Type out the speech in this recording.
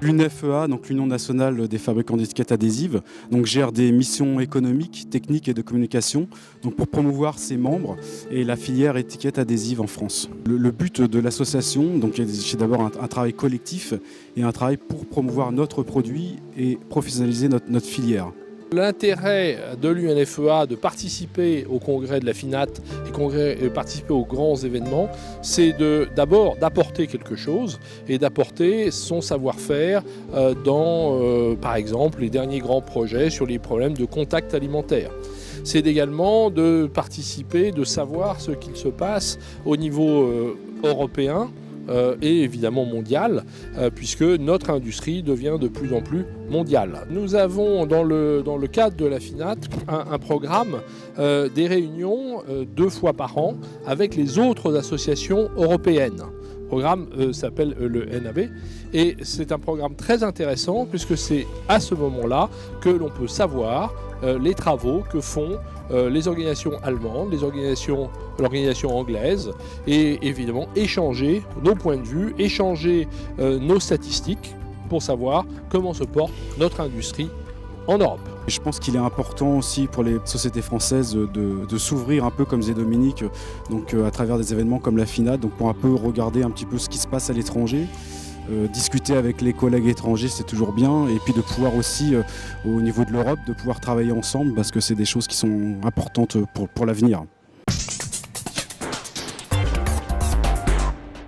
L'UNFEA, donc l'Union nationale des fabricants d'étiquettes adhésives, donc gère des missions économiques, techniques et de communication donc pour promouvoir ses membres et la filière étiquette adhésive en France. Le but de l'association, donc c'est d'abord un travail collectif et un travail pour promouvoir notre produit et professionnaliser notre filière. L'intérêt de l'UNFEA de participer au congrès de la FINAT et participer aux grands événements, c'est d'abord d'apporter quelque chose et d'apporter son savoir-faire dans, par exemple, les derniers grands projets sur les problèmes de contact alimentaire. C'est également de participer, de savoir ce qu'il se passe au niveau européen, et évidemment mondiale, puisque notre industrie devient de plus en plus mondiale. Nous avons dans le cadre de la FINAT un programme, des réunions 2 fois par an avec les autres associations européennes. Le programme s'appelle le NAB et c'est un programme très intéressant puisque c'est à ce moment-là que l'on peut savoir les travaux que font les organisations allemandes, l'organisation anglaise et évidemment échanger nos points de vue, échanger nos statistiques pour savoir comment se porte notre industrie en Europe. Je pense qu'il est important aussi pour les sociétés françaises de s'ouvrir un peu comme disait Dominique, donc à travers des événements comme la FINAT, donc pour un peu regarder un petit peu ce qui se passe à l'étranger. Discuter avec les collègues étrangers, c'est toujours bien, et puis de pouvoir aussi, au niveau de l'Europe, de pouvoir travailler ensemble, parce que c'est des choses qui sont importantes pour l'avenir.